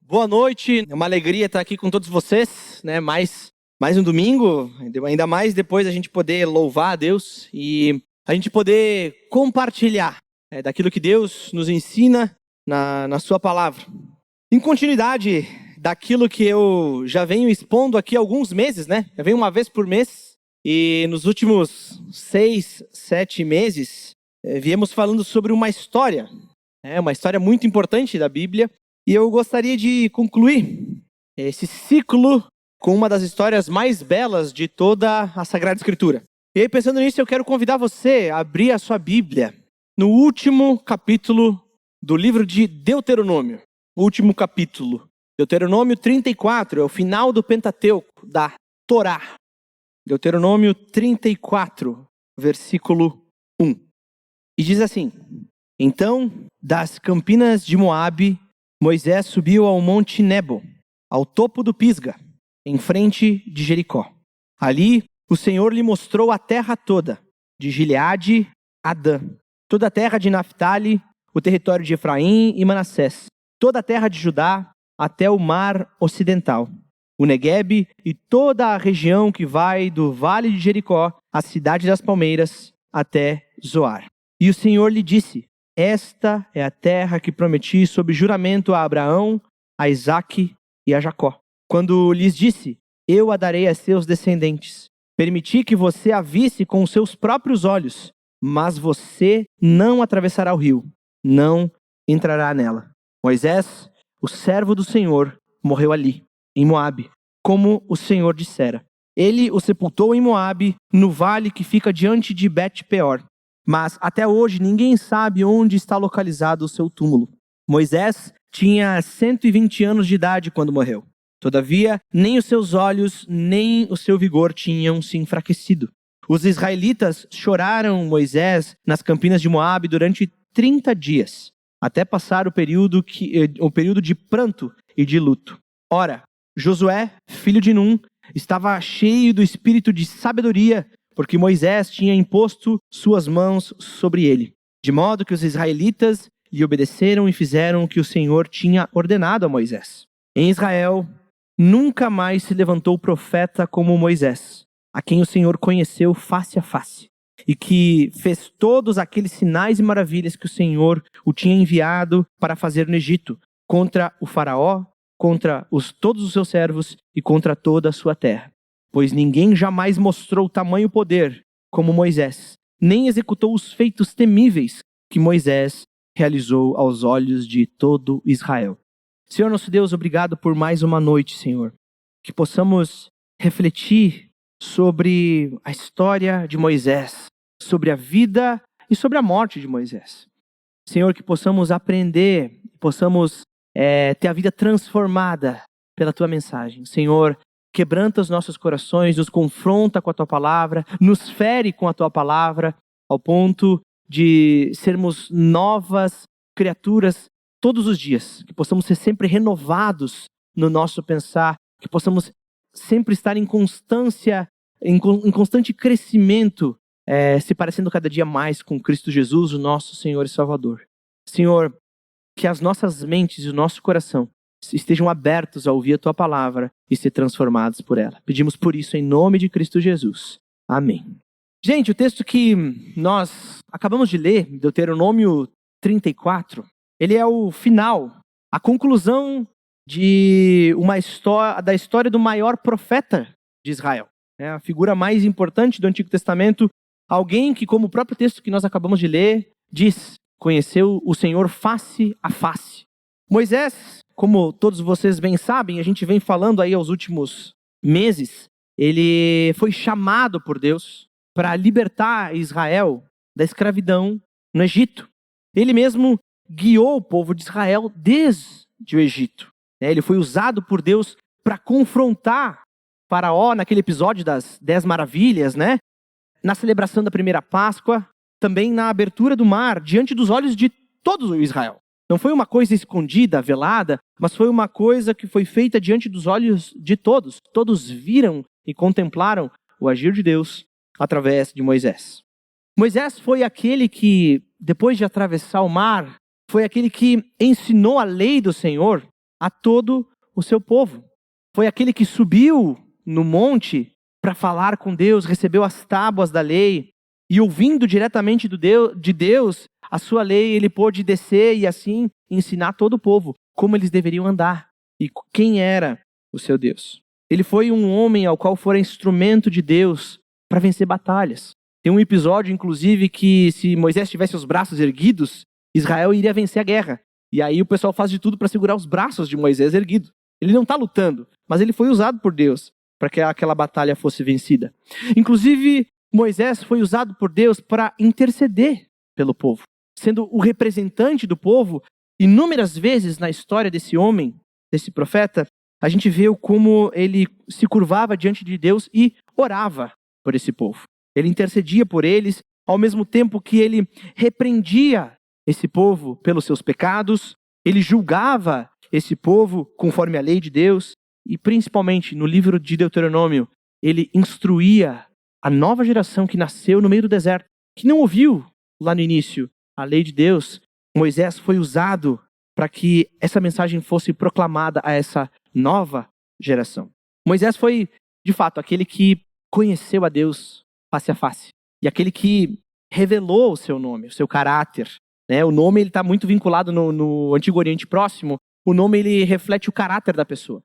Boa noite, é uma alegria estar aqui com todos vocês, né? Mais um domingo, ainda mais depois a gente poder louvar a Deus e a gente poder compartilhar daquilo que Deus nos ensina na sua palavra. Em continuidade daquilo que eu já venho expondo aqui há alguns meses, né? Eu venho uma vez por mês e nos últimos 6, 7 meses viemos falando sobre uma história muito importante da Bíblia. E eu gostaria de concluir esse ciclo com uma das histórias mais belas de toda a Sagrada Escritura. E aí, pensando nisso, eu quero convidar você a abrir a sua Bíblia no último capítulo do livro de Deuteronômio. O último capítulo. Deuteronômio 34, é o final do Pentateuco, da Torá. Deuteronômio 34, versículo 1. E diz assim: Então, das campinas de Moabe, Moisés subiu ao monte Nebo, ao topo do Pisga, em frente de Jericó. Ali, o Senhor lhe mostrou a terra toda, de Gileade a Dan, toda a terra de Naphtali, o território de Efraim e Manassés, toda a terra de Judá até o mar ocidental, o Neguebe e toda a região que vai do vale de Jericó, a cidade das palmeiras, até Zoar. E o Senhor lhe disse: Esta é a terra que prometi sob juramento a Abraão, a Isaque e a Jacó. Quando lhes disse: Eu a darei a seus descendentes. Permiti que você a visse com os seus próprios olhos, mas você não atravessará o rio, não entrará nela. Moisés, o servo do Senhor, morreu ali, em Moabe, como o Senhor dissera. Ele o sepultou em Moabe, no vale que fica diante de Bet-peor. Mas até hoje ninguém sabe onde está localizado o seu túmulo. Moisés tinha 120 anos de idade quando morreu. Todavia, nem os seus olhos, nem o seu vigor tinham se enfraquecido. Os israelitas choraram Moisés nas campinas de Moabe durante 30 dias, até passar o período de pranto e de luto. Ora, Josué, filho de Num, estava cheio do espírito de sabedoria, porque Moisés tinha imposto suas mãos sobre ele, de modo que os israelitas lhe obedeceram e fizeram o que o Senhor tinha ordenado a Moisés. Em Israel, nunca mais se levantou profeta como Moisés, a quem o Senhor conheceu face a face, e que fez todos aqueles sinais e maravilhas que o Senhor o tinha enviado para fazer no Egito, contra o faraó, contra todos os seus servos e contra toda a sua terra. Pois ninguém jamais mostrou tamanho poder como Moisés, nem executou os feitos temíveis que Moisés realizou aos olhos de todo Israel. Senhor nosso Deus, obrigado por mais uma noite, Senhor. Que possamos refletir sobre a história de Moisés, sobre a vida e sobre a morte de Moisés. Senhor, que possamos aprender, possamos ter a vida transformada pela Tua mensagem. Senhor, quebranta os nossos corações, nos confronta com a Tua palavra, nos fere com a Tua palavra, ao ponto de sermos novas criaturas todos os dias, que possamos ser sempre renovados no nosso pensar, que possamos sempre estar em constância, em constante crescimento, se parecendo cada dia mais com Cristo Jesus, o nosso Senhor e Salvador. Senhor, que as nossas mentes e o nosso coração estejam abertos a ouvir a Tua palavra e ser transformados por ela. Pedimos por isso em nome de Cristo Jesus. Amém. Gente, o texto que nós acabamos de ler, Deuteronômio 34, ele é o final, a conclusão da história do maior profeta de Israel. É a figura mais importante do Antigo Testamento, alguém que, como o próprio texto que nós acabamos de ler, diz, conheceu o Senhor face a face. Moisés, como todos vocês bem sabem, a gente vem falando aí aos últimos meses, ele foi chamado por Deus para libertar Israel da escravidão no Egito. Ele mesmo guiou o povo de Israel desde o Egito. Ele foi usado por Deus para confrontar Faraó naquele episódio das 10 maravilhas, na celebração da primeira Páscoa, também na abertura do mar, diante dos olhos de todo o Israel. Não foi uma coisa escondida, velada, mas foi uma coisa que foi feita diante dos olhos de todos. Todos viram e contemplaram o agir de Deus através de Moisés. Moisés foi aquele que, depois de atravessar o mar, foi aquele que ensinou a lei do Senhor a todo o seu povo. Foi aquele que subiu no monte para falar com Deus, recebeu as tábuas da lei, e ouvindo diretamente de Deus a sua lei, ele pôde descer e assim ensinar todo o povo como eles deveriam andar e quem era o seu Deus. Ele foi um homem ao qual fora instrumento de Deus para vencer batalhas. Tem um episódio, inclusive, que se Moisés tivesse os braços erguidos, Israel iria vencer a guerra. E aí o pessoal faz de tudo para segurar os braços de Moisés erguidos. Ele não está lutando, mas ele foi usado por Deus para que aquela batalha fosse vencida. Inclusive, Moisés foi usado por Deus para interceder pelo povo, sendo o representante do povo. Inúmeras vezes na história desse homem, desse profeta, a gente vê como ele se curvava diante de Deus e orava por esse povo. Ele intercedia por eles, ao mesmo tempo que ele repreendia esse povo pelos seus pecados, ele julgava esse povo conforme a lei de Deus, e principalmente no livro de Deuteronômio, ele instruía a nova geração que nasceu no meio do deserto, que não ouviu lá no início a lei de Deus. Moisés foi usado para que essa mensagem fosse proclamada a essa nova geração. Moisés foi, de fato, aquele que conheceu a Deus face a face. E aquele que revelou o seu nome, o seu caráter. O nome está muito vinculado no Antigo Oriente Próximo. O nome ele reflete o caráter da pessoa.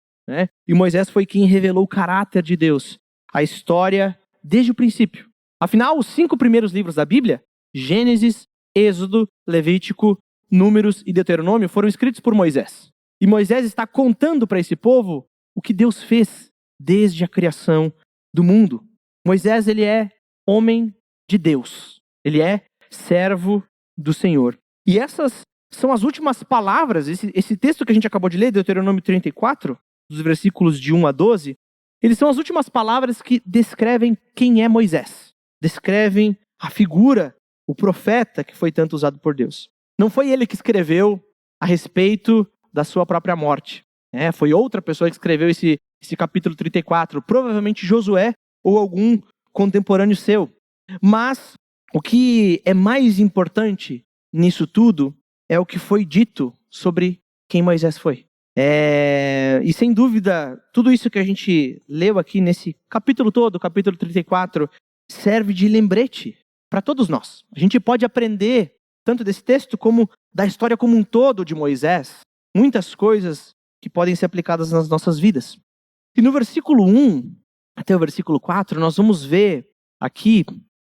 E Moisés foi quem revelou o caráter de Deus. A história desde o princípio. Afinal, os 5 primeiros livros da Bíblia, Gênesis, Êxodo, Levítico, Números e Deuteronômio, foram escritos por Moisés. E Moisés está contando para esse povo o que Deus fez desde a criação do mundo. Moisés, ele é homem de Deus. Ele é servo do Senhor. E essas são as últimas palavras, esse texto que a gente acabou de ler, Deuteronômio 34, dos versículos de 1 a 12, eles são as últimas palavras que descrevem quem é Moisés. Descrevem a figura, o profeta que foi tanto usado por Deus. Não foi ele que escreveu a respeito da sua própria morte. Foi outra pessoa que escreveu esse capítulo 34, provavelmente Josué ou algum contemporâneo seu. Mas o que é mais importante nisso tudo é o que foi dito sobre quem Moisés foi. E sem dúvida, tudo isso que a gente leu aqui nesse capítulo todo, capítulo 34, serve de lembrete para todos nós. A gente pode aprender tanto desse texto como da história como um todo de Moisés, muitas coisas que podem ser aplicadas nas nossas vidas. E no versículo 1 até o versículo 4, nós vamos ver aqui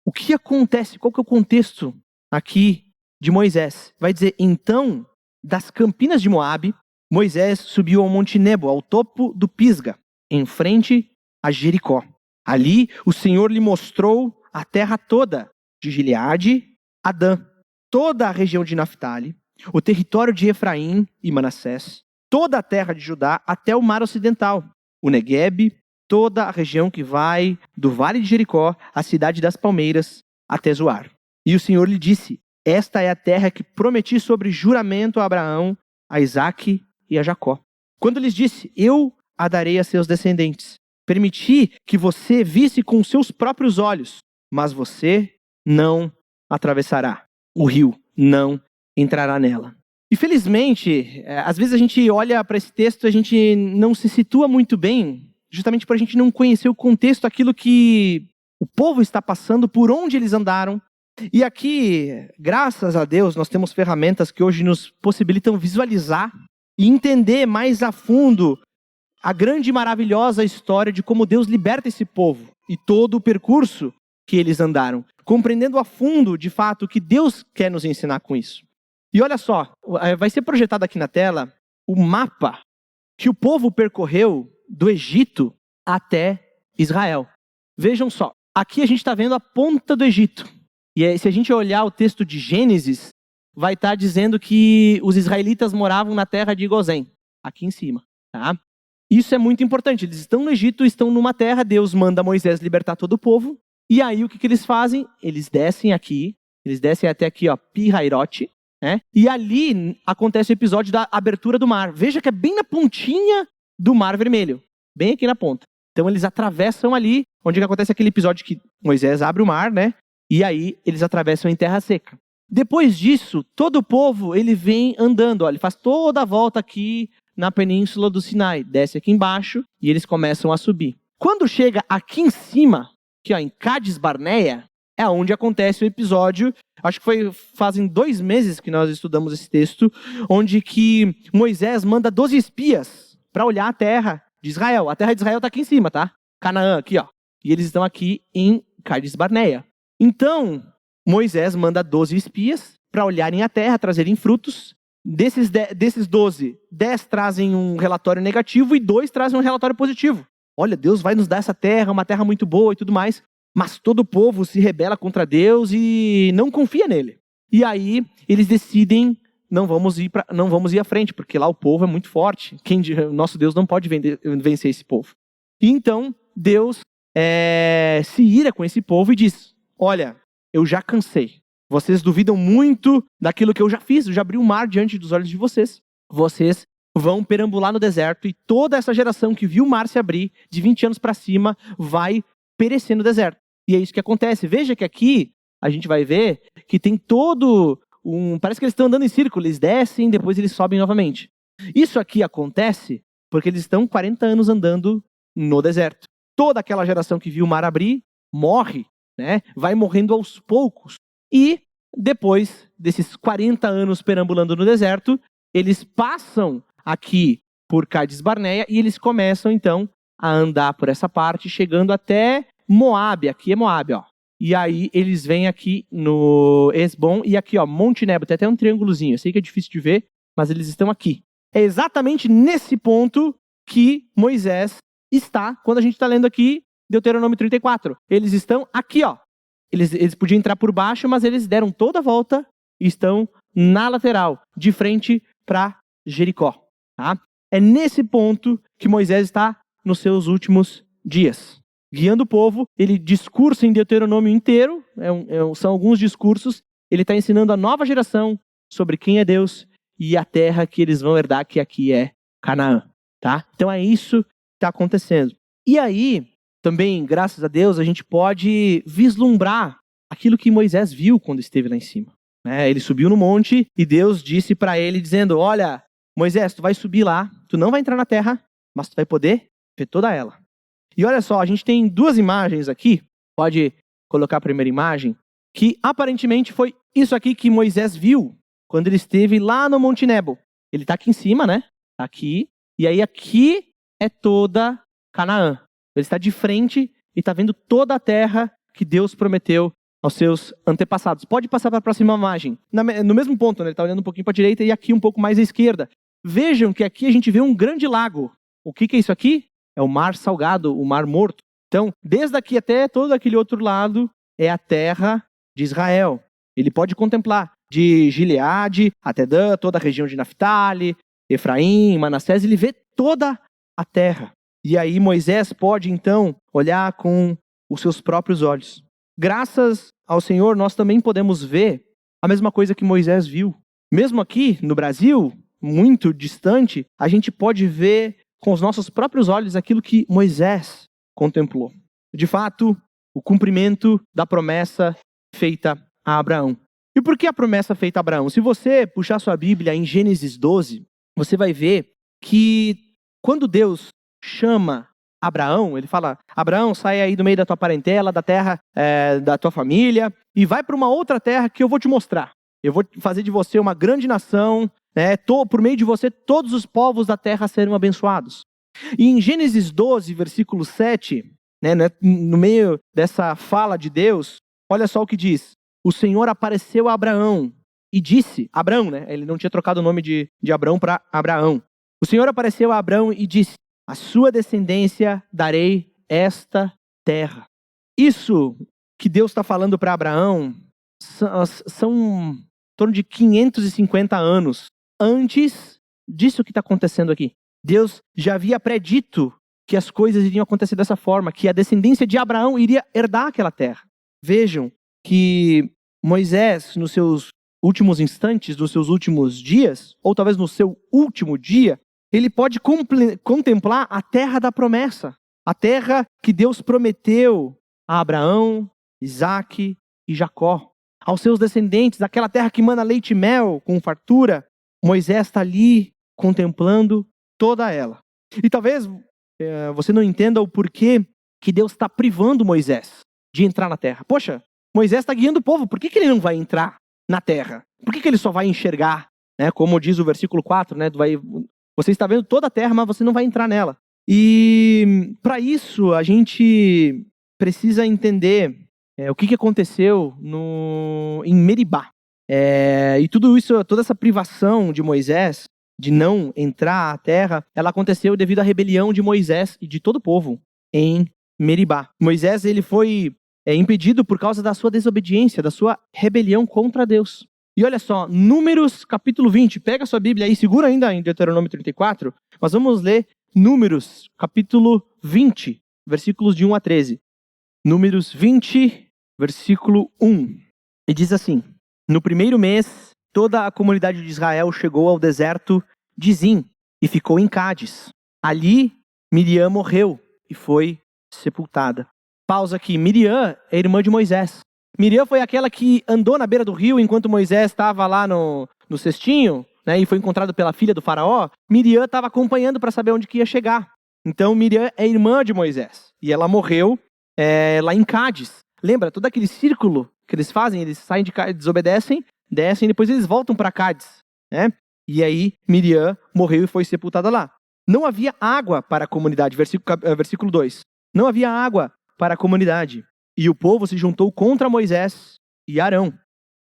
o que acontece, qual que é o contexto aqui de Moisés. Vai dizer, então, das campinas de Moabe, Moisés subiu ao Monte Nebo, ao topo do Pisga, em frente a Jericó. Ali, o Senhor lhe mostrou a terra toda, de Gileade a Dan, toda a região de Naftali, o território de Efraim e Manassés, toda a terra de Judá até o mar ocidental, o Neguebe, toda a região que vai do Vale de Jericó, à cidade das Palmeiras, até Zoar. E o Senhor lhe disse, esta é a terra que prometi sobre juramento a Abraão, a Isaque e a Jacó. Quando lhes disse, eu a darei a seus descendentes. Permiti que você visse com seus próprios olhos, mas você não atravessará. O rio não entrará nela. E felizmente, às vezes a gente olha para esse texto e a gente não se situa muito bem, justamente por a gente não conhecer o contexto, aquilo que o povo está passando, por onde eles andaram. E aqui, graças a Deus, nós temos ferramentas que hoje nos possibilitam visualizar e entender mais a fundo a grande e maravilhosa história de como Deus liberta esse povo e todo o percurso que eles andaram, compreendendo a fundo, de fato, o que Deus quer nos ensinar com isso. E olha só, vai ser projetado aqui na tela o mapa que o povo percorreu do Egito até Israel. Vejam só, aqui a gente está vendo a ponta do Egito. E se a gente olhar o texto de Gênesis, vai estar dizendo que os israelitas moravam na terra de Gozém, aqui em cima. Tá? Isso é muito importante. Eles estão no Egito, estão numa terra, Deus manda Moisés libertar todo o povo. E aí o que eles fazem? Eles descem até aqui, Pi-Hairote, né? E ali acontece o episódio da abertura do mar. Veja que é bem na pontinha do Mar Vermelho, bem aqui na ponta. Então eles atravessam ali, onde acontece aquele episódio que Moisés abre o mar, né? E aí eles atravessam em terra seca. Depois disso, todo o povo ele vem andando, ele faz toda a volta aqui na península do Sinai. Desce aqui embaixo e eles começam a subir. Quando chega aqui em cima, aqui ó, em Cádiz Barneia, é onde acontece o episódio, acho que fazem 2 meses que nós estudamos esse texto, onde que Moisés manda 12 espias para olhar a terra de Israel. A terra de Israel está aqui em cima, tá? Canaã, aqui ó. E eles estão aqui em Cádiz Barneia. Então, Moisés manda 12 espias para olharem a terra, trazerem frutos. Desses 12, 10 trazem um relatório negativo e 2 trazem um relatório positivo. Olha, Deus vai nos dar essa terra, uma terra muito boa e tudo mais. Mas todo o povo se rebela contra Deus e não confia nele. E aí eles decidem, não vamos ir à frente, porque lá o povo é muito forte. Nosso Deus não pode vencer esse povo. E então Deus se ira com esse povo e diz, olha, eu já cansei. Vocês duvidam muito daquilo que eu já fiz, eu já abri o mar diante dos olhos de vocês. Vocês vão perambular no deserto e toda essa geração que viu o mar se abrir, de 20 anos para cima, vai perecer no deserto. E é isso que acontece. Veja que aqui a gente vai ver que tem todo parece que eles estão andando em círculo, eles descem, depois eles sobem novamente. Isso aqui acontece porque eles estão 40 anos andando no deserto. Toda aquela geração que viu o mar abrir, morre, né? Vai morrendo aos poucos. E depois desses 40 anos perambulando no deserto, eles passam aqui por Cádiz Barneia e eles começam então a andar por essa parte, chegando até Moabe. Aqui é Moabe, ó. E aí eles vêm aqui no Esbom e aqui, ó, Monte Nebo. Tem até um triângulozinho. Eu sei que é difícil de ver, mas eles estão aqui. É exatamente nesse ponto que Moisés está quando a gente está lendo aqui Deuteronômio 34. Eles estão aqui, ó. Eles podiam entrar por baixo, mas eles deram toda a volta e estão na lateral, de frente para Jericó. Tá? É nesse ponto que Moisés está nos seus últimos dias. Guiando o povo, ele discursa em Deuteronômio inteiro, são alguns discursos, ele está ensinando a nova geração sobre quem é Deus e a terra que eles vão herdar, que aqui é Canaã. Tá? Então é isso que está acontecendo. E aí, também, graças a Deus, a gente pode vislumbrar aquilo que Moisés viu quando esteve lá em cima. Ele subiu no monte e Deus disse para ele, dizendo, olha, Moisés, tu vai subir lá, tu não vai entrar na terra, mas tu vai poder ver toda ela. E olha só, a gente tem 2 imagens aqui, pode colocar a primeira imagem, que aparentemente foi isso aqui que Moisés viu quando ele esteve lá no Monte Nebo. Ele está aqui em cima, né? Tá aqui, e aí aqui é toda Canaã. Ele está de frente e está vendo toda a terra que Deus prometeu aos seus antepassados. Pode passar para a próxima imagem. No mesmo ponto, né? Ele está olhando um pouquinho para a direita e aqui um pouco mais à esquerda. Vejam que aqui a gente vê um grande lago. O que é isso aqui? É o Mar Salgado, o Mar Morto. Então, desde aqui até todo aquele outro lado é a terra de Israel. Ele pode contemplar de Gileade até Dan, toda a região de Naftali, Efraim, Manassés. Ele vê toda a terra. E aí Moisés pode, então, olhar com os seus próprios olhos. Graças ao Senhor, nós também podemos ver a mesma coisa que Moisés viu. Mesmo aqui no Brasil, muito distante, a gente pode ver com os nossos próprios olhos aquilo que Moisés contemplou. De fato, o cumprimento da promessa feita a Abraão. E por que a promessa feita a Abraão? Se você puxar sua Bíblia em Gênesis 12, você vai ver que quando Deus chama Abraão, ele fala, Abraão, sai aí do meio da tua parentela, da terra da tua família, e vai para uma outra terra que eu vou te mostrar. Eu vou fazer de você uma grande nação, por meio de você todos os povos da terra serão abençoados. E em Gênesis 12, versículo 7, no meio dessa fala de Deus, olha só o que diz. O Senhor apareceu a Abraão e disse, Abraão, ele não tinha trocado o nome de Abraão para Abraão. O Senhor apareceu a Abraão e disse, a sua descendência darei esta terra. Isso que Deus está falando para Abraão são em torno de 550 anos antes disso que está acontecendo aqui. Deus já havia predito que as coisas iriam acontecer dessa forma, que a descendência de Abraão iria herdar aquela terra. Vejam que Moisés, nos seus últimos instantes, nos seus últimos dias, ou talvez no seu último dia, ele pode contemplar a terra da promessa, a terra que Deus prometeu a Abraão, Isaque e Jacó, aos seus descendentes, aquela terra que mana leite e mel com fartura. Moisés está ali contemplando toda ela. E talvez você não entenda o porquê que Deus está privando Moisés de entrar na terra. Poxa, Moisés está guiando o povo, por que ele não vai entrar na terra? Por que ele só vai enxergar? Né? Como diz o versículo 4, né? Você está vendo toda a terra, mas você não vai entrar nela. E para isso a gente precisa entender o que aconteceu em Meribá. E tudo isso, toda essa privação de Moisés de não entrar à terra, ela aconteceu devido à rebelião de Moisés e de todo o povo em Meribá. Moisés ele foi impedido por causa da sua desobediência, da sua rebelião contra Deus. E olha só, Números capítulo 20, pega a sua Bíblia aí, segura ainda em Deuteronômio 34, mas vamos ler Números capítulo 20, versículos de 1 a 13. Números 20, versículo 1. E diz assim: No primeiro mês, toda a comunidade de Israel chegou ao deserto de Zim e ficou em Cádiz. Ali, Miriam morreu e foi sepultada. Pausa aqui. Miriam é irmã de Moisés. Miriam foi aquela que andou na beira do rio enquanto Moisés estava lá no cestinho, né, e foi encontrado pela filha do faraó. Miriam estava acompanhando para saber onde que ia chegar. Então Miriam é irmã de Moisés. E ela morreu lá em Cádiz. Lembra, todo aquele círculo que eles fazem, eles saem de Cádiz, desobedecem, descem, e depois eles voltam para Cádiz. Né? E aí Miriam morreu e foi sepultada lá. Não havia água para a comunidade, versículo 2. Não havia água para a comunidade. E o povo se juntou contra Moisés e Arão.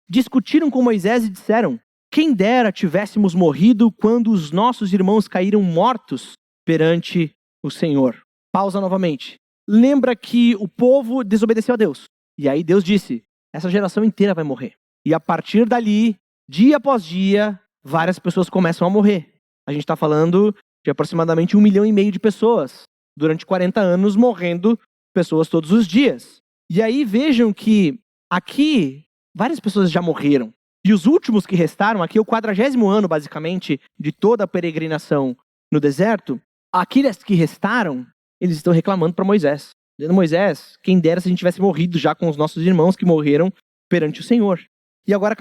Discutiram com Moisés e disseram: Quem dera tivéssemos morrido quando os nossos irmãos caíram mortos perante o Senhor. Pausa novamente. Lembra que o povo desobedeceu a Deus. E aí Deus disse: essa geração inteira vai morrer. E a partir dali, dia após dia, várias pessoas começam a morrer. A gente está falando de aproximadamente 1,5 milhão de pessoas. Durante 40 anos, morrendo pessoas todos os dias. E aí vejam que aqui várias pessoas já morreram. E os últimos que restaram, aqui é o 40º ano, basicamente, de toda a peregrinação no deserto. Aqueles que restaram, eles estão reclamando para Moisés. Dizendo: Moisés, quem dera se a gente tivesse morrido já com os nossos irmãos que morreram perante o Senhor. E agora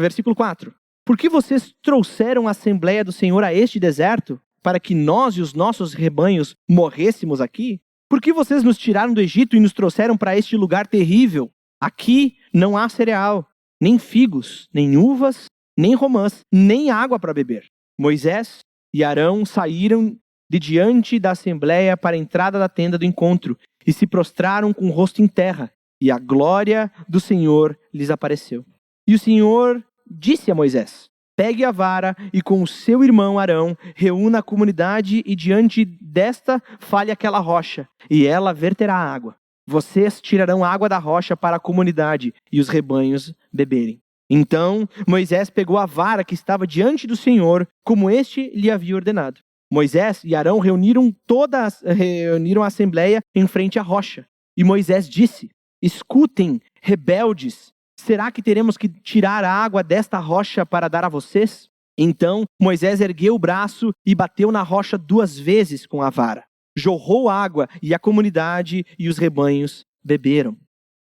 versículo 4. Por que vocês trouxeram a Assembleia do Senhor a este deserto, para que nós e os nossos rebanhos morrêssemos aqui? Por que vocês nos tiraram do Egito e nos trouxeram para este lugar terrível? Aqui não há cereal, nem figos, nem uvas, nem romãs, nem água para beber. Moisés e Arão saíram de diante da assembleia para a entrada da tenda do encontro e se prostraram com o rosto em terra, e a glória do Senhor lhes apareceu. E o Senhor disse a Moisés: Pegue a vara e com o seu irmão Arão reúna a comunidade e diante desta fale aquela rocha, e ela verterá água. Vocês tirarão água da rocha para a comunidade e os rebanhos beberem. Então Moisés pegou a vara que estava diante do Senhor, como este lhe havia ordenado. Moisés e Arão reuniram a assembleia em frente à rocha. E Moisés disse: Escutem, rebeldes, será que teremos que tirar a água desta rocha para dar a vocês? Então Moisés ergueu o braço e bateu na rocha 2 vezes com a vara. Jorrou água e a comunidade e os rebanhos beberam.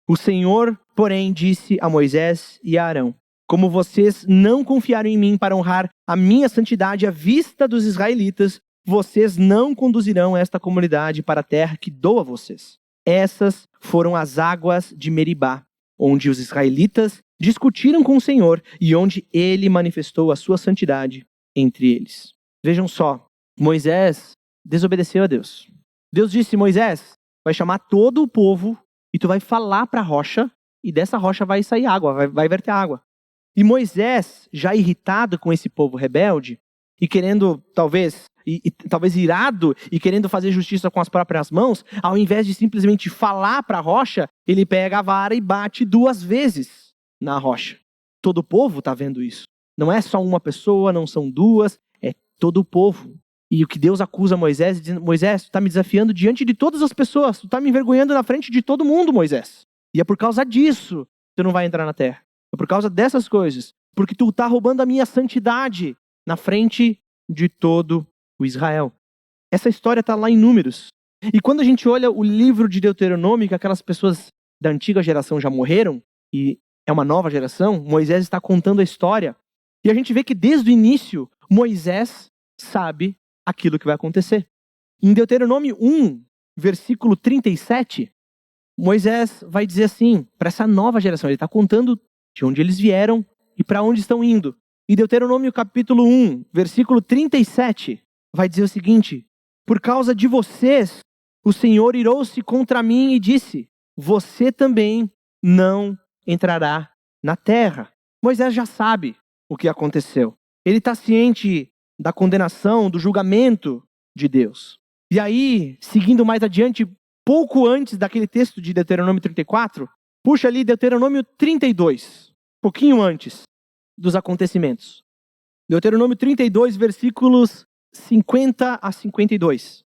O Senhor, porém, disse a Moisés e a Arão: Como vocês não confiaram em mim para honrar a minha santidade à vista dos israelitas, vocês não conduzirão esta comunidade para a terra que dou a vocês. Essas foram as águas de Meribá, onde os israelitas discutiram com o Senhor e onde ele manifestou a sua santidade entre eles. Vejam só, Moisés desobedeceu a Deus. Deus disse: Moisés, vai chamar todo o povo e tu vai falar para a rocha e dessa rocha vai sair água, vai verter água. E Moisés, já irritado com esse povo rebelde e querendo, talvez irado e querendo fazer justiça com as próprias mãos, ao invés de simplesmente falar para a rocha, ele pega a vara e bate 2 vezes na rocha. Todo o povo está vendo isso. Não é só uma pessoa, não são 2, é todo o povo. E o que Deus acusa Moisés, dizendo: Moisés, tu está me desafiando diante de todas as pessoas, tu está me envergonhando na frente de todo mundo, Moisés. E é por causa disso que tu não vai entrar na terra. É por causa dessas coisas. Porque tu está roubando a minha santidade na frente de todo o Israel. Essa história está lá em Números. E quando a gente olha o livro de Deuteronômio, que aquelas pessoas da antiga geração já morreram, e é uma nova geração, Moisés está contando a história. E a gente vê que desde o início, Moisés sabe aquilo que vai acontecer. Em Deuteronômio 1, versículo 37, Moisés vai dizer assim, para essa nova geração, ele está contando de onde eles vieram e para onde estão indo. Em Deuteronômio capítulo 1, versículo 37, vai dizer o seguinte: por causa de vocês, o Senhor irou-se contra mim e disse, você também não entrará na terra. Moisés já sabe o que aconteceu. Ele está ciente da condenação, do julgamento de Deus. E aí, seguindo mais adiante, pouco antes daquele texto de Deuteronômio 34, puxa ali Deuteronômio 32, pouquinho antes dos acontecimentos. Deuteronômio 32, versículos 50 a 52.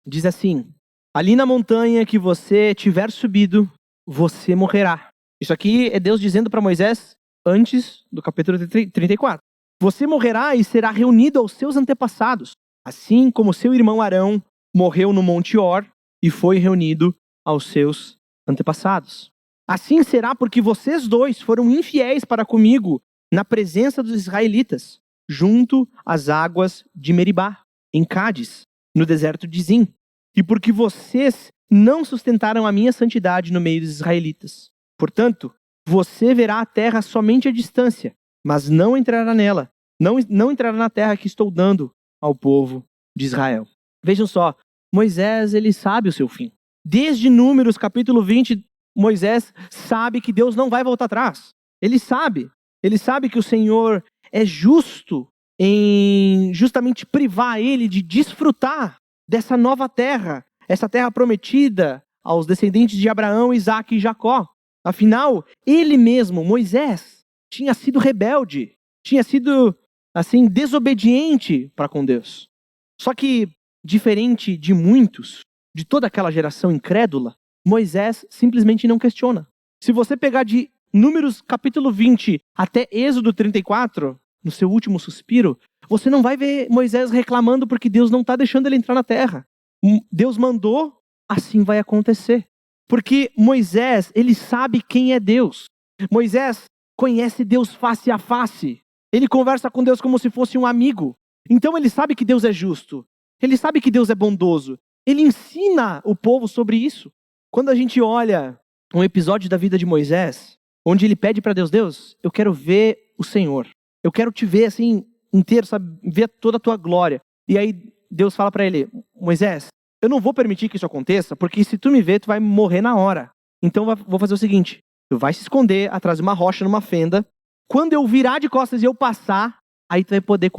Diz assim: ali na montanha que você tiver subido, você morrerá. Isso aqui é Deus dizendo para Moisés antes do capítulo 34. Você morrerá e será reunido aos seus antepassados, assim como seu irmão Arão morreu no Monte Hor e foi reunido aos seus antepassados. Assim será porque vocês dois foram infiéis para comigo na presença dos israelitas, junto às águas de Meribá, em Cádiz, no deserto de Zim, e porque vocês não sustentaram a minha santidade no meio dos israelitas. Portanto, você verá a terra somente à distância, mas não entrará nela, não entrará na terra que estou dando ao povo de Israel. Vejam só, Moisés, ele sabe o seu fim. Desde Números capítulo 20, Moisés sabe que Deus não vai voltar atrás. Ele sabe que o Senhor é justo em justamente privar ele de desfrutar dessa nova terra, essa terra prometida aos descendentes de Abraão, Isaque e Jacó. Afinal, ele mesmo, Moisés, tinha sido rebelde, tinha sido, assim, desobediente para com Deus. Só que, diferente de muitos, de toda aquela geração incrédula, Moisés simplesmente não questiona. Se você pegar de Números capítulo 20 até Êxodo 34, no seu último suspiro, você não vai ver Moisés reclamando porque Deus não está deixando ele entrar na terra. Deus mandou, assim vai acontecer. Porque Moisés, ele sabe quem é Deus. Moisés conhece Deus face a face. Ele conversa com Deus como se fosse um amigo. Então ele sabe que Deus é justo. Ele sabe que Deus é bondoso. Ele ensina o povo sobre isso. Quando a gente olha um episódio da vida de Moisés, onde ele pede para Deus, Deus, eu quero ver o Senhor. Eu quero te ver assim inteiro, sabe? Ver toda a tua glória. E aí Deus fala para ele, Moisés, eu não vou permitir que isso aconteça, porque se tu me ver, tu vai morrer na hora. Então vou fazer o seguinte, tu vai se esconder atrás de uma rocha, numa fenda. Quando eu virar de costas e eu passar, aí tu vai poder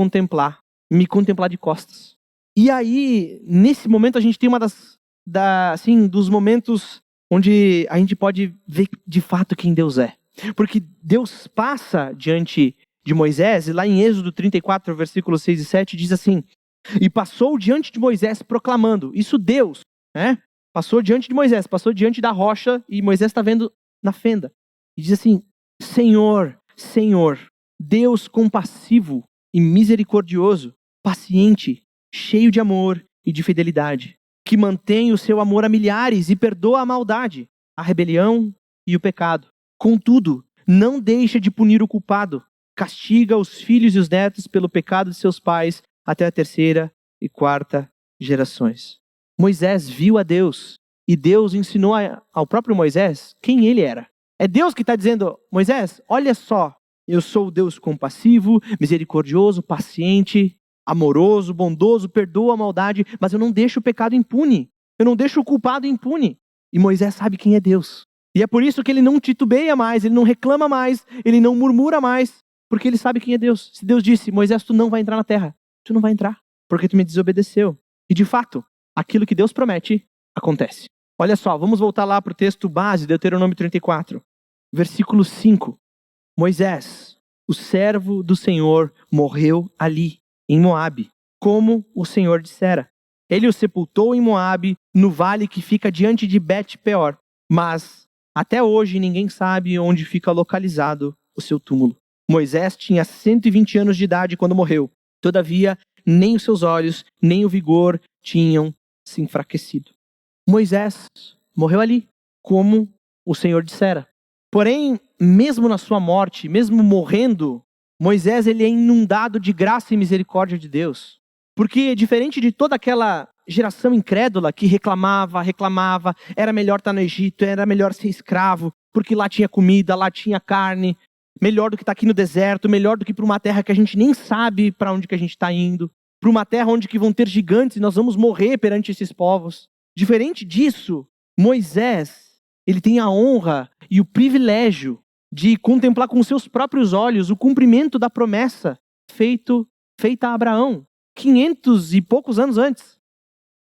me contemplar de costas. E aí, nesse momento, a gente tem dos momentos onde a gente pode ver de fato quem Deus é. Porque Deus passa diante de Moisés, e lá em Êxodo 34, versículos 6 e 7, diz assim, e passou diante de Moisés proclamando, isso Deus, né? Passou diante de Moisés, passou diante da rocha, e Moisés está vendo na fenda. E diz assim, Senhor, Senhor, Deus compassivo e misericordioso, paciente, cheio de amor e de fidelidade, que mantém o seu amor a milhares e perdoa a maldade, a rebelião e o pecado. Contudo, não deixa de punir o culpado, castiga os filhos e os netos pelo pecado de seus pais até a 3ª e 4ª gerações. Moisés viu a Deus e Deus ensinou ao próprio Moisés quem ele era. É Deus que está dizendo, Moisés, olha só, eu sou o Deus compassivo, misericordioso, paciente, amoroso, bondoso, perdoa a maldade, mas eu não deixo o pecado impune. Eu não deixo o culpado impune. E Moisés sabe quem é Deus. E é por isso que ele não titubeia mais, ele não reclama mais, ele não murmura mais, porque ele sabe quem é Deus. Se Deus disse, Moisés, tu não vai entrar na terra, tu não vai entrar, porque tu me desobedeceu. E de fato, aquilo que Deus promete, acontece. Olha só, vamos voltar lá para o texto base, Deuteronômio 34, versículo 5. Moisés, o servo do Senhor, morreu ali, em Moabe, como o Senhor dissera. Ele o sepultou em Moabe, no vale que fica diante de Bet-peor. Mas, até hoje, ninguém sabe onde fica localizado o seu túmulo. Moisés tinha 120 anos de idade quando morreu. Todavia, nem os seus olhos, nem o vigor tinham se enfraquecido. Moisés morreu ali, como o Senhor dissera. Porém, mesmo na sua morte, mesmo morrendo, Moisés ele é inundado de graça e misericórdia de Deus. Porque diferente de toda aquela geração incrédula que reclamava, era melhor estar no Egito, era melhor ser escravo, porque lá tinha comida, lá tinha carne, melhor do que estar aqui no deserto, melhor do que para uma terra que a gente nem sabe para onde que a gente está indo, para uma terra onde que vão ter gigantes e nós vamos morrer perante esses povos. Diferente disso, Moisés, ele tem a honra e o privilégio de contemplar com seus próprios olhos o cumprimento da promessa feita a Abraão, 500 e poucos anos antes.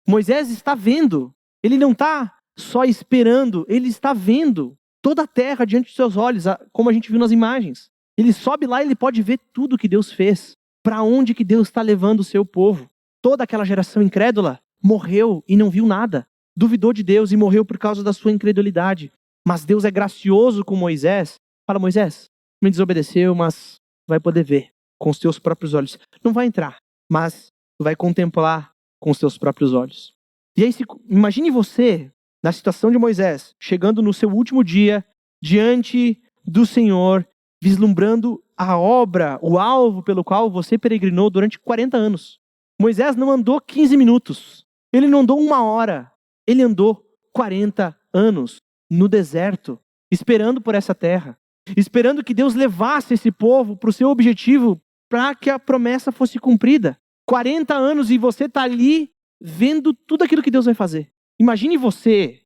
Moisés está vendo, ele não está só esperando, ele está vendo toda a terra diante de seus olhos, como a gente viu nas imagens. Ele sobe lá e ele pode ver tudo que Deus fez, para onde que Deus está levando o seu povo. Toda aquela geração incrédula morreu e não viu nada, duvidou de Deus e morreu por causa da sua incredulidade. Mas Deus é gracioso com Moisés. Fala, Moisés, me desobedeceu, mas vai poder ver com os teus próprios olhos. Não vai entrar, mas vai contemplar com os teus próprios olhos. E aí, imagine você, na situação de Moisés, chegando no seu último dia, diante do Senhor, vislumbrando a obra, o alvo pelo qual você peregrinou durante 40 anos. Moisés não andou 15 minutos, ele não andou 1 hora, ele andou 40 anos no deserto, esperando por essa terra, esperando que Deus levasse esse povo para o seu objetivo, para que a promessa fosse cumprida. 40 anos e você está ali vendo tudo aquilo que Deus vai fazer. Imagine você,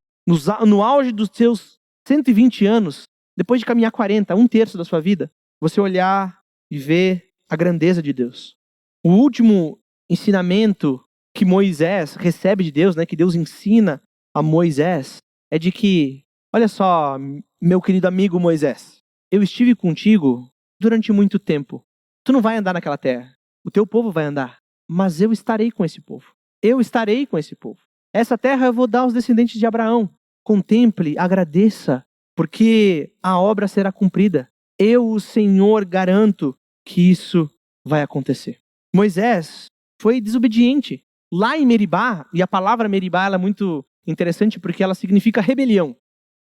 no auge dos seus 120 anos, depois de caminhar 40, 1/3 da sua vida, você olhar e ver a grandeza de Deus. O último ensinamento que Moisés recebe de Deus, que Deus ensina a Moisés, é de que, olha só, meu querido amigo Moisés, eu estive contigo durante muito tempo. Tu não vai andar naquela terra. O teu povo vai andar. Mas eu estarei com esse povo. Eu estarei com esse povo. Essa terra eu vou dar aos descendentes de Abraão. Contemple, agradeça, porque a obra será cumprida. Eu, o Senhor, garanto que isso vai acontecer. Moisés foi desobediente. Lá em Meribá, e a palavra Meribá ela é muito interessante porque ela significa rebelião.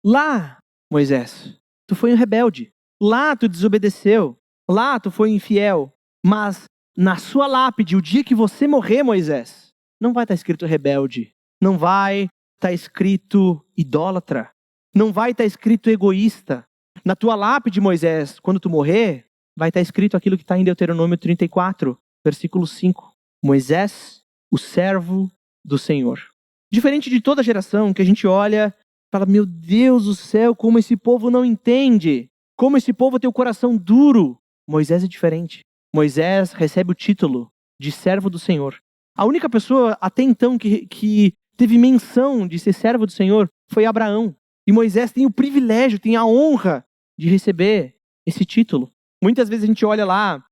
Lá, Moisés, tu foi um rebelde. Lá tu desobedeceu. Lá tu foi infiel. Mas na sua lápide, o dia que você morrer, Moisés, não vai estar escrito rebelde. Não vai estar escrito idólatra. Não vai estar escrito egoísta. Na tua lápide, Moisés, quando tu morrer, vai estar escrito aquilo que está em Deuteronômio 34, versículo 5. Moisés, o servo do Senhor. Diferente de toda geração que a gente olha e fala, meu Deus do céu, como esse povo não entende. Como esse povo tem o coração duro. Moisés é diferente. Moisés recebe o título de servo do Senhor. A única pessoa até então que teve menção de ser servo do Senhor foi Abraão. E Moisés tem o privilégio, tem a honra de receber esse título. Muitas vezes a gente olha lá,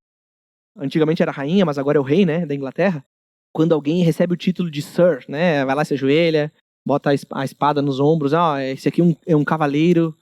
antigamente era rainha, mas agora é o rei, da Inglaterra. Quando alguém recebe o título de Sir, vai lá, se ajoelha, bota a espada nos ombros, esse aqui é um cavaleiro,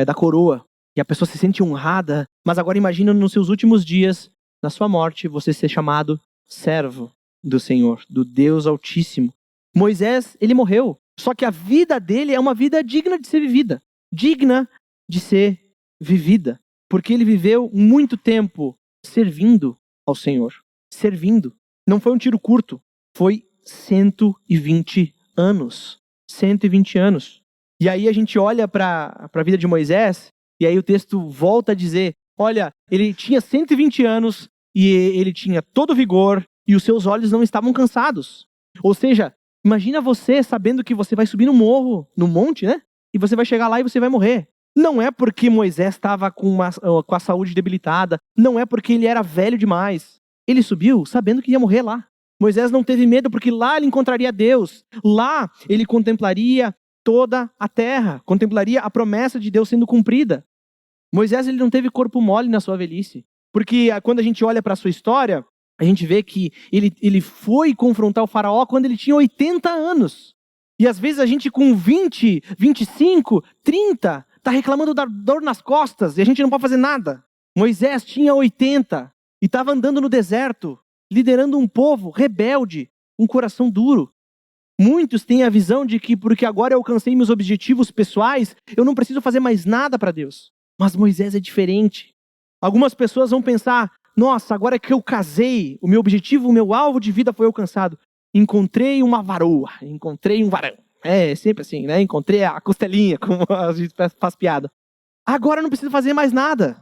da coroa. E a pessoa se sente honrada, mas agora imagina nos seus últimos dias, na sua morte, você ser chamado servo do Senhor, do Deus Altíssimo. Moisés, ele morreu, só que a vida dele é uma vida digna de ser vivida. Digna de ser vivida, porque ele viveu muito tempo servindo ao Senhor. Servindo. Não foi um tiro curto, foi 120 anos. 120 anos. E aí a gente olha para a vida de Moisés, e aí o texto volta a dizer, olha, ele tinha 120 anos, e ele tinha todo o vigor, e os seus olhos não estavam cansados. Ou seja, imagina você sabendo que você vai subir no morro, no monte, e você vai chegar lá e você vai morrer. Não é porque Moisés estava com a saúde debilitada, não é porque ele era velho demais. Ele subiu sabendo que ia morrer lá. Moisés não teve medo porque lá ele encontraria Deus. Lá ele contemplaria toda a terra, contemplaria a promessa de Deus sendo cumprida. Moisés ele não teve corpo mole na sua velhice, porque quando a gente olha para a sua história, a gente vê que ele foi confrontar o faraó quando ele tinha 80 anos. E às vezes a gente com 20, 25, 30, está reclamando da dor nas costas e a gente não pode fazer nada. Moisés tinha 80 e estava andando no deserto, liderando um povo rebelde, um coração duro. Muitos têm a visão de que porque agora eu alcancei meus objetivos pessoais, eu não preciso fazer mais nada para Deus. Mas Moisés é diferente. Algumas pessoas vão pensar, nossa, agora que eu casei, o meu objetivo, o meu alvo de vida foi alcançado. Encontrei uma varoa, encontrei um varão. É sempre assim, né? Encontrei a costelinha, como a gente faz piada. Agora eu não preciso fazer mais nada.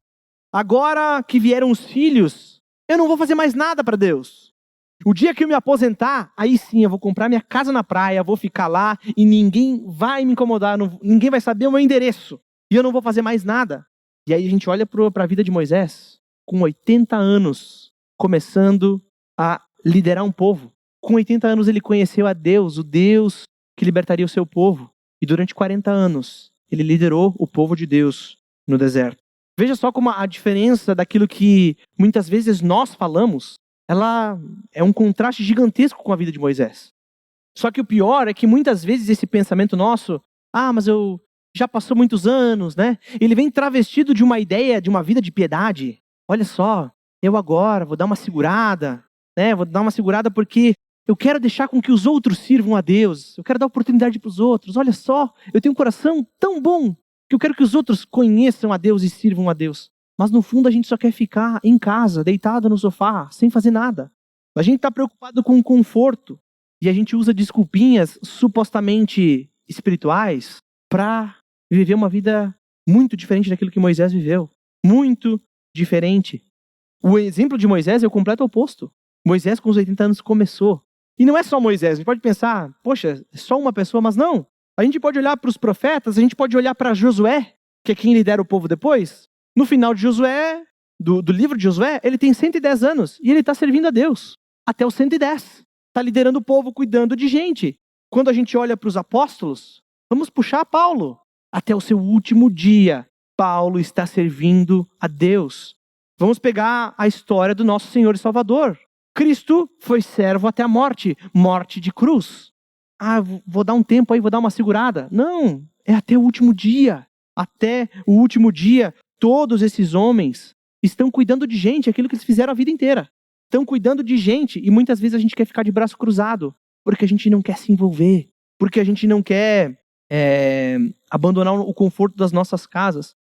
Agora que vieram os filhos, eu não vou fazer mais nada para Deus. O dia que eu me aposentar, aí sim eu vou comprar minha casa na praia, vou ficar lá e ninguém vai me incomodar, ninguém vai saber o meu endereço. E eu não vou fazer mais nada. E aí a gente olha para a vida de Moisés, com 80 anos, começando a liderar um povo. Com 80 anos ele conheceu a Deus, o Deus que libertaria o seu povo. E durante 40 anos ele liderou o povo de Deus no deserto. Veja só como a diferença daquilo que muitas vezes nós falamos, ela é um contraste gigantesco com a vida de Moisés. Só que o pior é que muitas vezes esse pensamento nosso, mas eu já passou muitos anos, né? Ele vem travestido de uma ideia de uma vida de piedade. Olha só, eu agora vou dar uma segurada, né? Vou dar uma segurada porque eu quero deixar com que os outros sirvam a Deus. Eu quero dar oportunidade para os outros. Olha só, eu tenho um coração tão bom que eu quero que os outros conheçam a Deus e sirvam a Deus. Mas no fundo a gente só quer ficar em casa, deitado no sofá, sem fazer nada. A gente está preocupado com o conforto. E a gente usa desculpinhas supostamente espirituais para viver uma vida muito diferente daquilo que Moisés viveu. Muito diferente. O exemplo de Moisés é o completo oposto. Moisés com os 80 anos começou. E não é só Moisés. A gente pode pensar, poxa, é só uma pessoa, mas não. A gente pode olhar para os profetas, a gente pode olhar para Josué, que é quem lidera o povo depois. No final de Josué, do livro de Josué, ele tem 110 anos e ele está servindo a Deus. Até os 110. Está liderando o povo, cuidando de gente. Quando a gente olha para os apóstolos, vamos puxar Paulo. Até o seu último dia, Paulo está servindo a Deus. Vamos pegar a história do nosso Senhor e Salvador. Cristo foi servo até a morte, morte de cruz. Vou dar um tempo aí, vou dar uma segurada. Não, é até o último dia. Até o último dia, todos esses homens estão cuidando de gente, aquilo que eles fizeram a vida inteira. Estão cuidando de gente e muitas vezes a gente quer ficar de braço cruzado, porque a gente não quer se envolver, porque a gente não quer abandonar o conforto das nossas casas.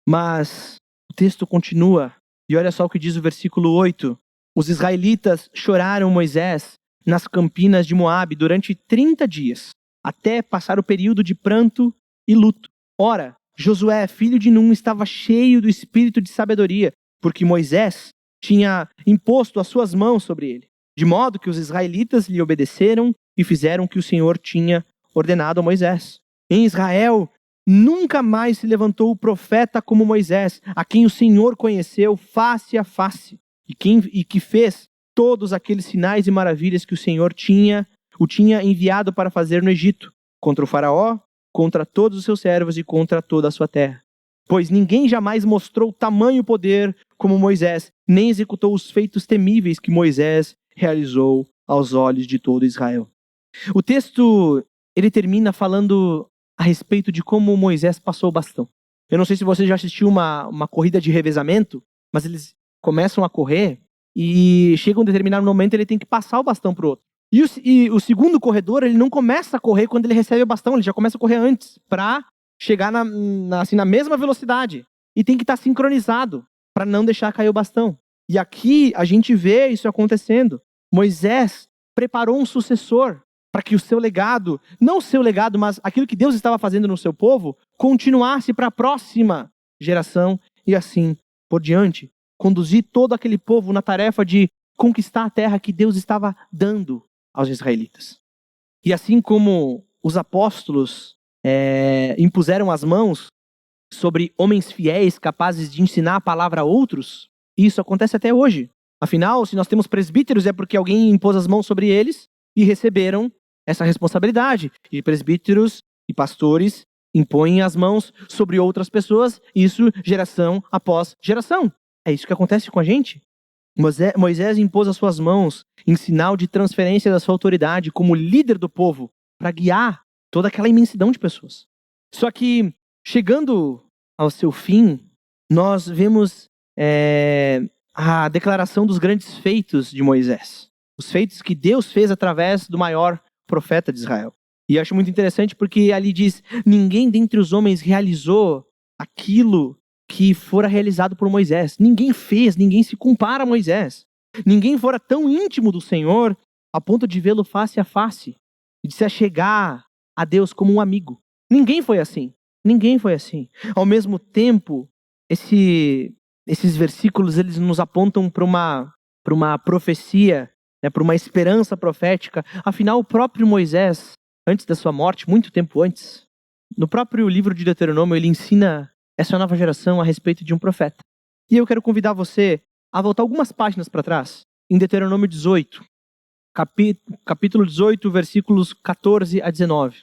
Mas o texto continua, e olha só o que diz o versículo 8. Os israelitas choraram Moisés nas campinas de Moabe durante 30 dias, até passar o período de pranto e luto. Ora, Josué, filho de Num, estava cheio do espírito de sabedoria, porque Moisés tinha imposto as suas mãos sobre ele, de modo que os israelitas lhe obedeceram e fizeram o que o Senhor tinha ordenado a Moisés. Em Israel, nunca mais se levantou o profeta como Moisés, a quem o Senhor conheceu face a face, e que fez todos aqueles sinais e maravilhas que o Senhor o tinha enviado para fazer no Egito, contra o faraó, contra todos os seus servos e contra toda a sua terra. Pois ninguém jamais mostrou tamanho poder como Moisés, nem executou os feitos temíveis que Moisés realizou aos olhos de todo Israel. O texto, ele termina falando a respeito de como Moisés passou o bastão. Eu não sei se você já assistiu uma corrida de revezamento, mas eles começam a correr e chega um determinado momento ele tem que passar o bastão para o outro. E o segundo corredor, ele não começa a correr quando ele recebe o bastão, ele já começa a correr antes, para chegar na mesma velocidade. E tem que estar sincronizado, para não deixar cair o bastão. E aqui a gente vê isso acontecendo. Moisés preparou um sucessor para que o seu legado, não o seu legado, mas aquilo que Deus estava fazendo no seu povo, continuasse para a próxima geração e assim por diante. Conduzir todo aquele povo na tarefa de conquistar a terra que Deus estava dando aos israelitas. E assim como os apóstolos impuseram as mãos sobre homens fiéis capazes de ensinar a palavra a outros, isso acontece até hoje. Afinal, se nós temos presbíteros é porque alguém impôs as mãos sobre eles e receberam essa responsabilidade. E presbíteros e pastores impõem as mãos sobre outras pessoas, isso geração após geração. É isso que acontece com a gente. Moisés impôs as suas mãos em sinal de transferência da sua autoridade como líder do povo para guiar toda aquela imensidão de pessoas. Só que, chegando ao seu fim, nós vemos a declaração dos grandes feitos de Moisés. Os feitos que Deus fez através do maior profeta de Israel. E eu acho muito interessante porque ali diz, ninguém dentre os homens realizou aquilo que fora realizado por Moisés. Ninguém fez, ninguém se compara a Moisés. Ninguém fora tão íntimo do Senhor a ponto de vê-lo face a face e de se achegar a Deus como um amigo. Ninguém foi assim. Ninguém foi assim. Ao mesmo tempo, esses versículos eles nos apontam para uma profecia, né, para uma esperança profética. Afinal, o próprio Moisés, antes da sua morte, muito tempo antes, no próprio livro de Deuteronômio, ele ensina essa nova geração a respeito de um profeta. E eu quero convidar você a voltar algumas páginas para trás, em Deuteronômio 18, capítulo 18, versículos 14 a 19.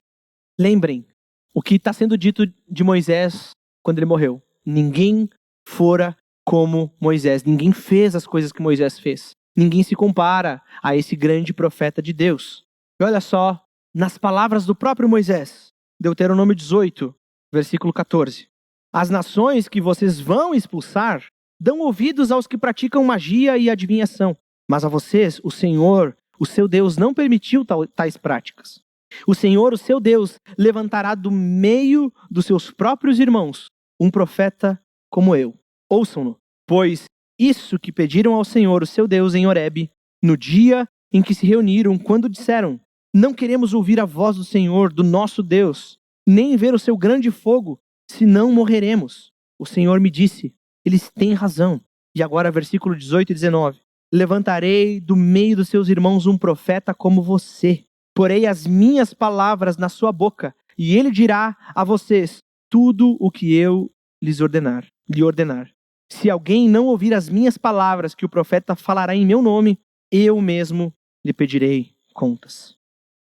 Lembrem o que está sendo dito de Moisés quando ele morreu. Ninguém fora como Moisés. Ninguém fez as coisas que Moisés fez. Ninguém se compara a esse grande profeta de Deus. E olha só, nas palavras do próprio Moisés, Deuteronômio 18, versículo 14. As nações que vocês vão expulsar dão ouvidos aos que praticam magia e adivinhação. Mas a vocês, o Senhor, o seu Deus, não permitiu tais práticas. O Senhor, o seu Deus, levantará do meio dos seus próprios irmãos um profeta como eu. Ouçam-no, pois isso que pediram ao Senhor, o seu Deus, em Horebe, no dia em que se reuniram, quando disseram: não queremos ouvir a voz do Senhor, do nosso Deus, nem ver o seu grande fogo, senão morreremos. O Senhor me disse: eles têm razão. E agora, versículo 18 e 19. Levantarei do meio dos seus irmãos um profeta como você. Porei as minhas palavras na sua boca, e ele dirá a vocês tudo o que eu lhe ordenar. Se alguém não ouvir as minhas palavras que o profeta falará em meu nome, eu mesmo lhe pedirei contas.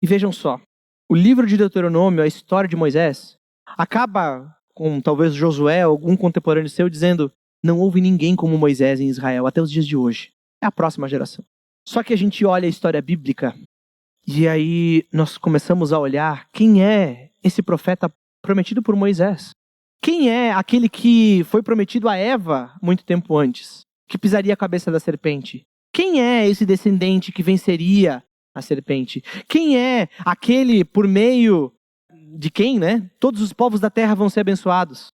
E vejam só, o livro de Deuteronômio, a história de Moisés, acaba com talvez Josué, algum contemporâneo seu, dizendo: não houve ninguém como Moisés em Israel até os dias de hoje. É a próxima geração. Só que a gente olha a história bíblica e aí nós começamos a olhar quem é esse profeta prometido por Moisés. Quem é aquele que foi prometido a Eva muito tempo antes, que pisaria a cabeça da serpente? Quem é esse descendente que venceria a serpente? Quem é aquele por meio de quem, né? Todos os povos da terra vão ser abençoados.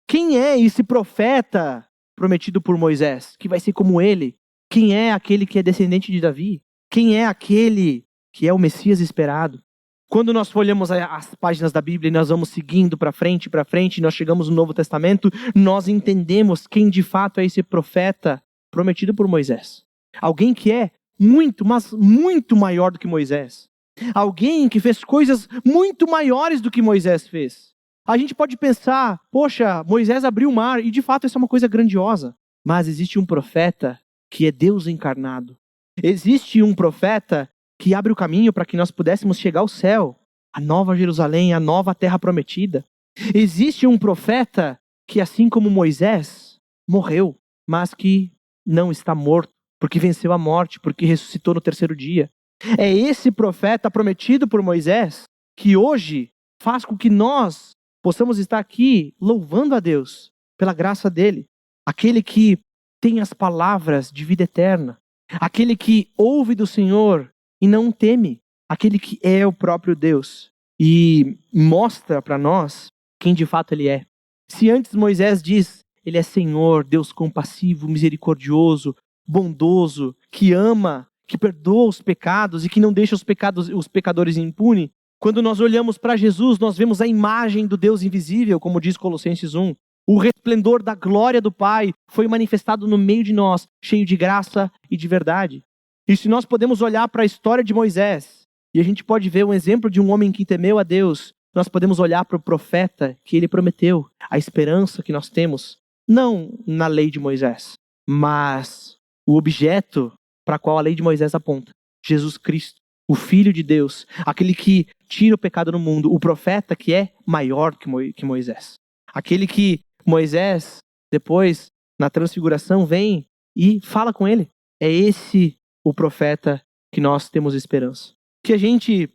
Quem é esse profeta prometido por Moisés, que vai ser como ele? Quem é aquele que é descendente de Davi? Quem é aquele que é o Messias esperado? Quando nós folhamos as páginas da Bíblia e nós vamos seguindo para frente, e nós chegamos no Novo Testamento, nós entendemos quem de fato é esse profeta prometido por Moisés. Alguém que é muito, mas muito maior do que Moisés. Alguém que fez coisas muito maiores do que Moisés fez. A gente pode pensar: poxa, Moisés abriu o mar, e de fato isso é uma coisa grandiosa. Mas existe um profeta que é Deus encarnado. Existe um profeta que abre o caminho para que nós pudéssemos chegar ao céu, a nova Jerusalém, a nova terra prometida. Existe um profeta que, assim como Moisés, morreu, mas que não está morto, porque venceu a morte, porque ressuscitou no terceiro dia. É esse profeta prometido por Moisés que hoje faz com que nós possamos estar aqui louvando a Deus pela graça dele. Aquele que tem as palavras de vida eterna. Aquele que ouve do Senhor e não teme. Aquele que é o próprio Deus e mostra para nós quem de fato ele é. Se antes Moisés diz: ele é Senhor, Deus compassivo, misericordioso, bondoso, que ama, que perdoa os pecados e que não deixa os pecadores impunes. Quando nós olhamos para Jesus, nós vemos a imagem do Deus invisível, como diz Colossenses 1. O resplendor da glória do Pai foi manifestado no meio de nós, cheio de graça e de verdade. E se nós podemos olhar para a história de Moisés, e a gente pode ver um exemplo de um homem que temeu a Deus, nós podemos olhar para o profeta que ele prometeu, a esperança que nós temos, não na lei de Moisés, mas o objeto para o qual a lei de Moisés aponta: Jesus Cristo, o Filho de Deus, aquele que tira o pecado do mundo, o profeta que é maior que Moisés. Aquele que Moisés, depois, na transfiguração, vem e fala com ele. É esse o profeta que nós temos esperança. Que a gente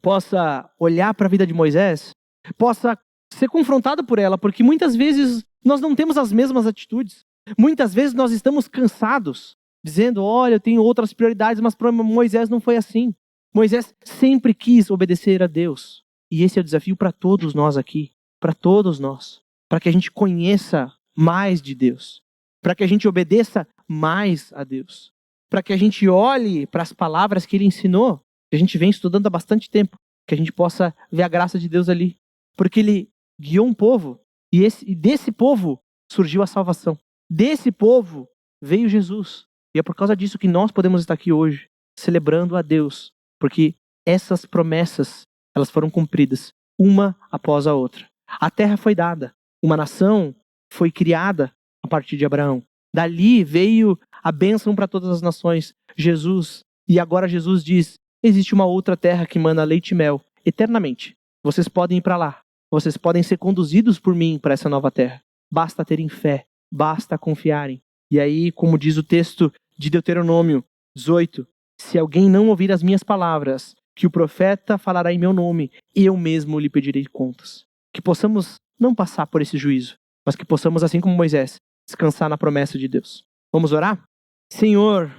possa olhar para a vida de Moisés, possa ser confrontado por ela, porque muitas vezes nós não temos as mesmas atitudes. Muitas vezes nós estamos cansados, dizendo: olha, eu tenho outras prioridades, mas para Moisés não foi assim. Moisés sempre quis obedecer a Deus. E esse é o desafio para todos nós aqui, para todos nós. Para que a gente conheça mais de Deus, para que a gente obedeça mais a Deus, para que a gente olhe para as palavras que Ele ensinou, que a gente vem estudando há bastante tempo, que a gente possa ver a graça de Deus ali, porque Ele guiou um povo, e desse povo surgiu a salvação. Desse povo veio Jesus. E é por causa disso que nós podemos estar aqui hoje, celebrando a Deus, porque essas promessas, elas foram cumpridas, uma após a outra. A terra foi dada, uma nação foi criada a partir de Abraão. Dali veio a bênção para todas as nações, Jesus. E agora Jesus diz, existe uma outra terra que mana leite e mel, eternamente. Vocês podem ir para lá. Vocês podem ser conduzidos por mim para essa nova terra. Basta terem fé, basta confiarem. E aí, como diz o texto de Deuteronômio 18, se alguém não ouvir as minhas palavras, que o profeta falará em meu nome, eu mesmo lhe pedirei contas. Que possamos não passar por esse juízo, mas que possamos, assim como Moisés, descansar na promessa de Deus. Vamos orar? Senhor,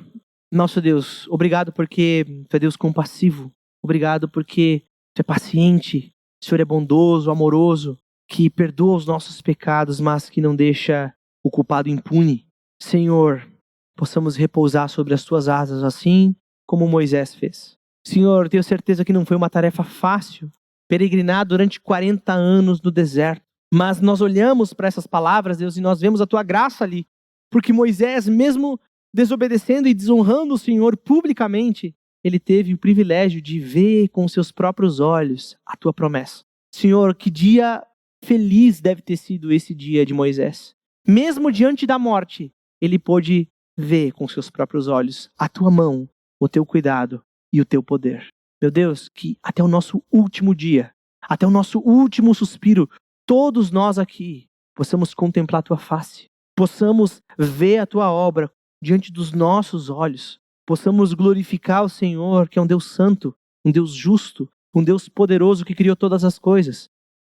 nosso Deus, obrigado porque Tu é Deus compassivo. Obrigado porque Tu é paciente. O Senhor é bondoso, amoroso, que perdoa os nossos pecados, mas que não deixa o culpado impune. Senhor, possamos repousar sobre as Tuas asas, assim como Moisés fez. Senhor, tenho certeza que não foi uma tarefa fácil peregrinar durante 40 anos no deserto. Mas nós olhamos para essas palavras, Deus, e nós vemos a Tua graça ali. Porque Moisés, mesmo desobedecendo e desonrando o Senhor publicamente, ele teve o privilégio de ver com seus próprios olhos a Tua promessa. Senhor, que dia feliz deve ter sido esse dia de Moisés. Mesmo diante da morte, ele pôde ver com seus próprios olhos a Tua mão, o Teu cuidado e o Teu poder. Meu Deus, que até o nosso último dia, até o nosso último suspiro, todos nós aqui possamos contemplar a Tua face, possamos ver a Tua obra diante dos nossos olhos, possamos glorificar o Senhor, que é um Deus santo, um Deus justo, um Deus poderoso que criou todas as coisas.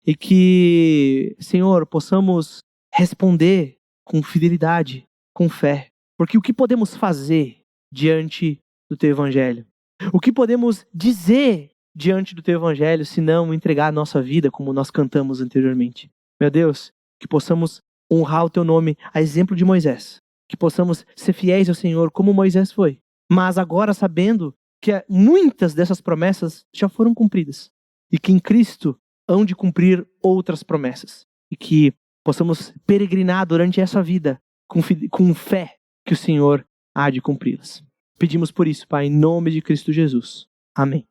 E que, Senhor, possamos responder com fidelidade, com fé. Porque o que podemos fazer diante do Teu Evangelho? O que podemos dizer diante do Teu Evangelho se não entregar a nossa vida como nós cantamos anteriormente? Meu Deus, que possamos honrar o Teu nome a exemplo de Moisés. Que possamos ser fiéis ao Senhor como Moisés foi. Mas agora sabendo que muitas dessas promessas já foram cumpridas. E que em Cristo hão de cumprir outras promessas. E que possamos peregrinar durante essa vida com fé que o Senhor há de cumpri-las. Pedimos por isso, Pai, em nome de Cristo Jesus. Amém.